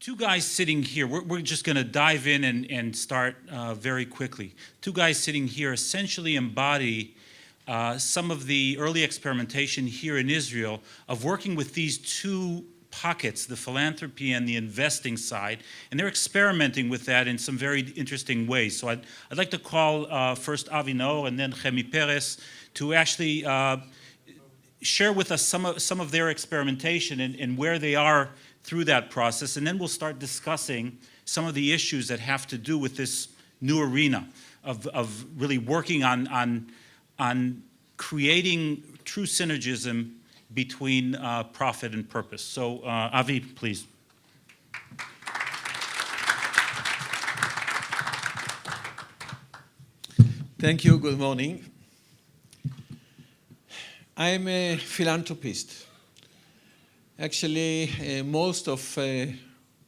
two guys sitting here, we're just going to dive in and start very quickly. Two guys sitting here essentially embody some of the early experimentation here in Israel of working with these two pockets, the philanthropy and the investing side, and they're experimenting with that in some very interesting ways. So I'd like to call first Avi Naor and then Chemi Perez to actually share with us some of their experimentation and where they are through that process, and then we'll start discussing some of the issues that have to do with this new arena of really working on creating true synergism between profit and purpose. So Avi, please. Thank you, good morning. I'm a philanthropist. Actually, most of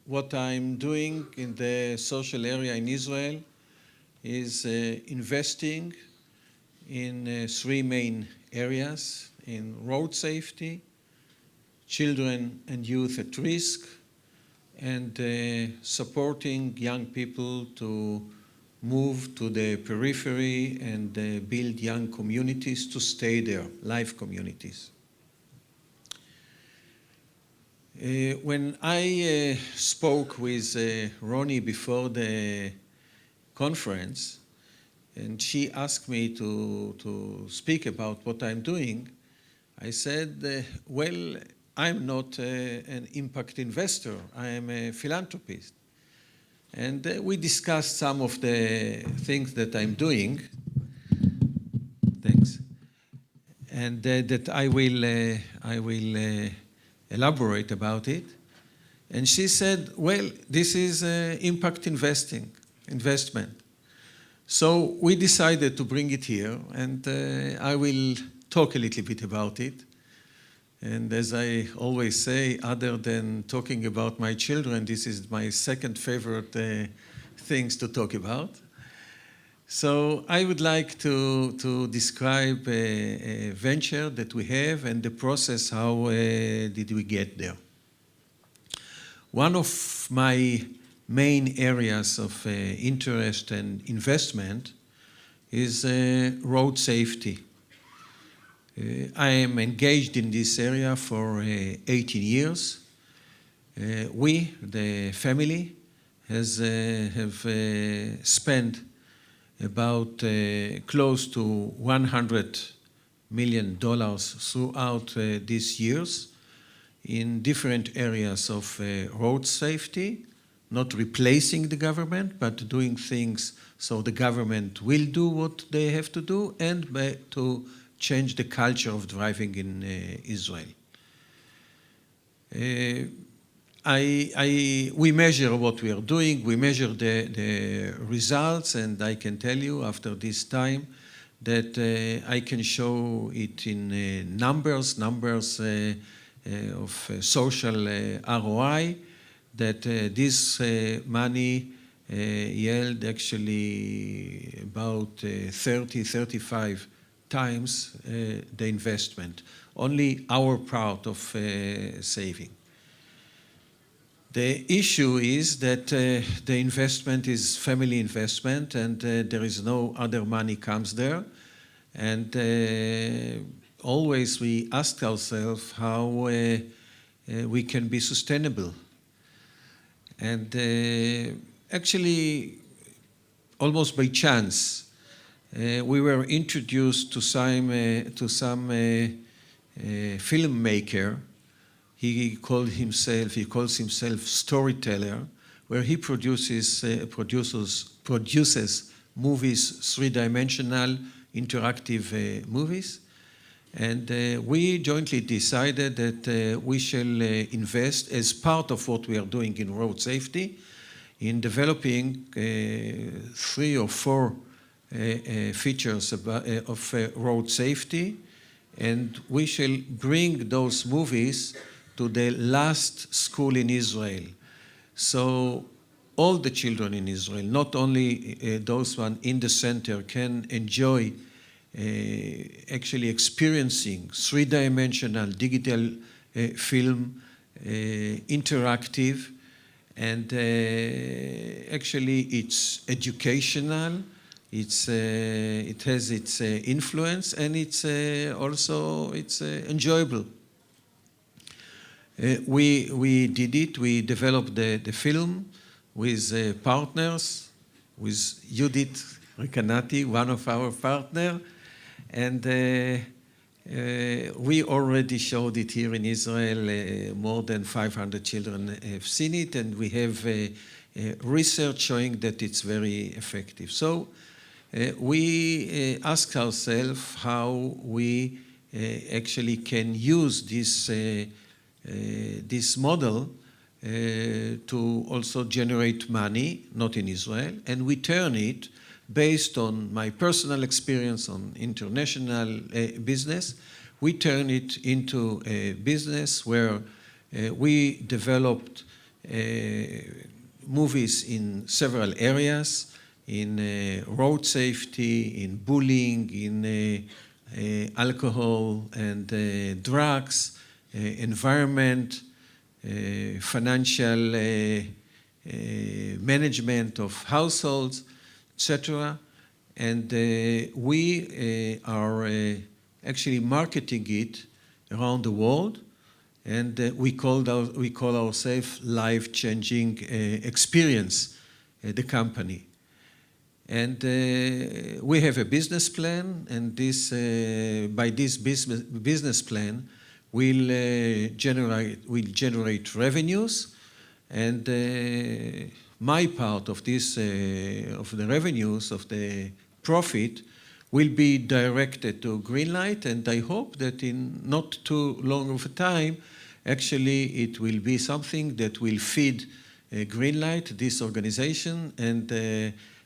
what I'm doing in the social area in Israel is investing in three main areas: in road safety, children and youth at risk, and supporting young people to move to the periphery and build young communities to stay there, life communities. When I spoke with Ronnie before the conference, and she asked me to speak about what I'm doing, I said, well, I'm not an impact investor, I am a philanthropist. And we discussed some of the things that I'm doing. Thanks. And that I will elaborate about it. And she said, well, this is impact investment. So we decided to bring it here, and I will talk a little bit about it. And as I always say, other than talking about my children, this is my second favorite things to talk about. So I would like to describe a venture that we have and the process, how did we get there. One of my main areas of interest and investment is road safety. I am engaged in this area for 18 years. We, the family, have spent about close to $100 million throughout these years in different areas of road safety, not replacing the government, but doing things so the government will do what they have to do and to change the culture of driving in Israel. We measure what we are doing, we measure the results, and I can tell you after this time that I can show it in numbers of social ROI, that this money yield actually about 35 times the investment, only our part of saving. The issue is that the investment is family investment, and there is no other money comes there. And always we ask ourselves how we can be sustainable. And actually, almost by chance, we were introduced to some filmmaker. He calls himself storyteller, where he produces movies, three-dimensional interactive movies. And we jointly decided that we shall invest as part of what we are doing in road safety in developing 3 or 4 features of road safety, and we shall bring those movies to the last school in Israel. So all the children in Israel, not only those one in the center, can enjoy actually experiencing three-dimensional digital film, interactive, And actually it's educational, it has its influence, and it's also enjoyable. We did it, we developed the film with partners, with Judith Recanati, one of our partners, and we already showed it here in Israel. More than 500 children have seen it, and we have research showing that it's very effective. So we ask ourselves how we actually can use this model to also generate money, not in Israel, and we turn it based on my personal experience on international business. We turn it into a business where we developed movies in several areas, in road safety, in bullying, in alcohol and drugs, environment, financial management of households, etc. And we are actually marketing it around the world, and we call ourselves Life-Changing Experience, the company. And we have a business plan, and by this business plan, we'll generate revenues, and my part of this, of the revenues, of the profit, will be directed to Greenlight, and I hope that in not too long of a time, actually it will be something that will feed Greenlight, this organization, and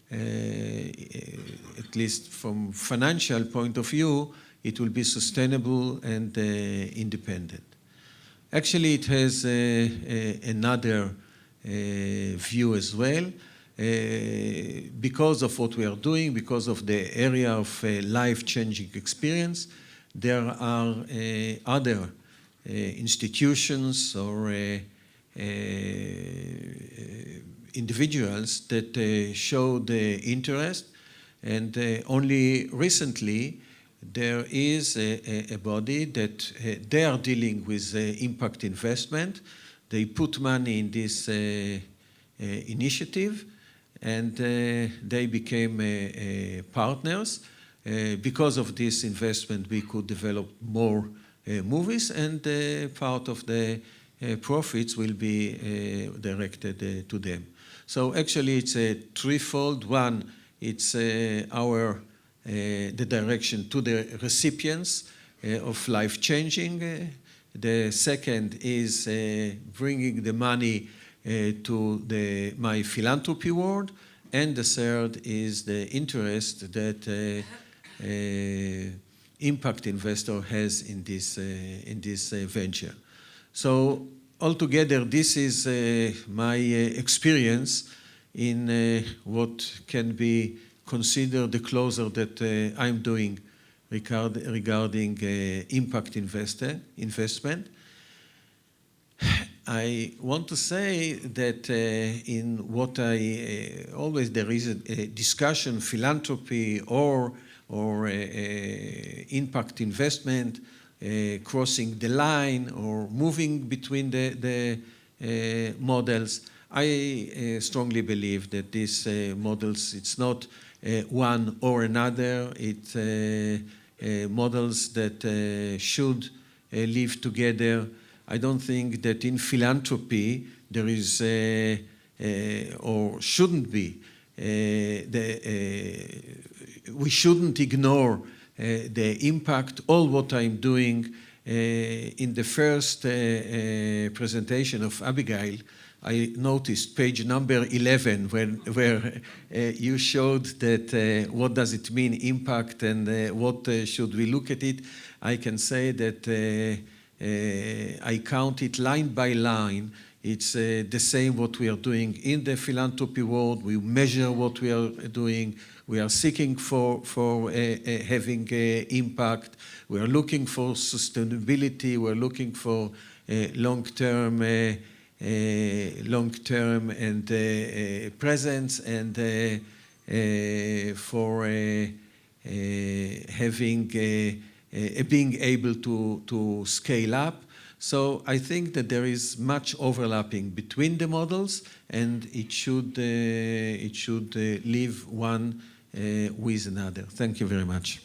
at least from financial point of view, it will be sustainable and independent. Actually, it has another view as well. Because of what we are doing, because of the area of life-changing experience, there are other institutions or individuals that showed interest, and only recently there is a body that they are dealing with impact investment. They put money in this initiative, and they became partners. Because of this investment, we could develop more movies, and part of the profits will be directed to them. So actually, it's a threefold. One, it's the direction to the recipients of life-changing. The second is bringing the money to my philanthropy world, and the third is the interest that impact investor has in this venture. So altogether, this is my experience in what can be considered the closer that I'm doing regarding impact investment. I want to say that in what always there is a discussion, philanthropy or impact investment, crossing the line or moving between the models. I strongly believe that these models, it's not one or another. It's models that should live together. I don't think that in philanthropy there is, or shouldn't be, we shouldn't ignore the impact. All what I'm doing in the first presentation of Abigail, I noticed page number 11 where you showed that what does it mean, impact, and what should we look at it. I can say that I count it line by line. It's the same what we are doing in the philanthropy world. We measure what we are doing. We are seeking for having impact. We are looking for sustainability. We're looking for long-term long-term and presence, and for having being able to scale up. So I think that there is much overlapping between the models, and it should live one with another. Thank you very much.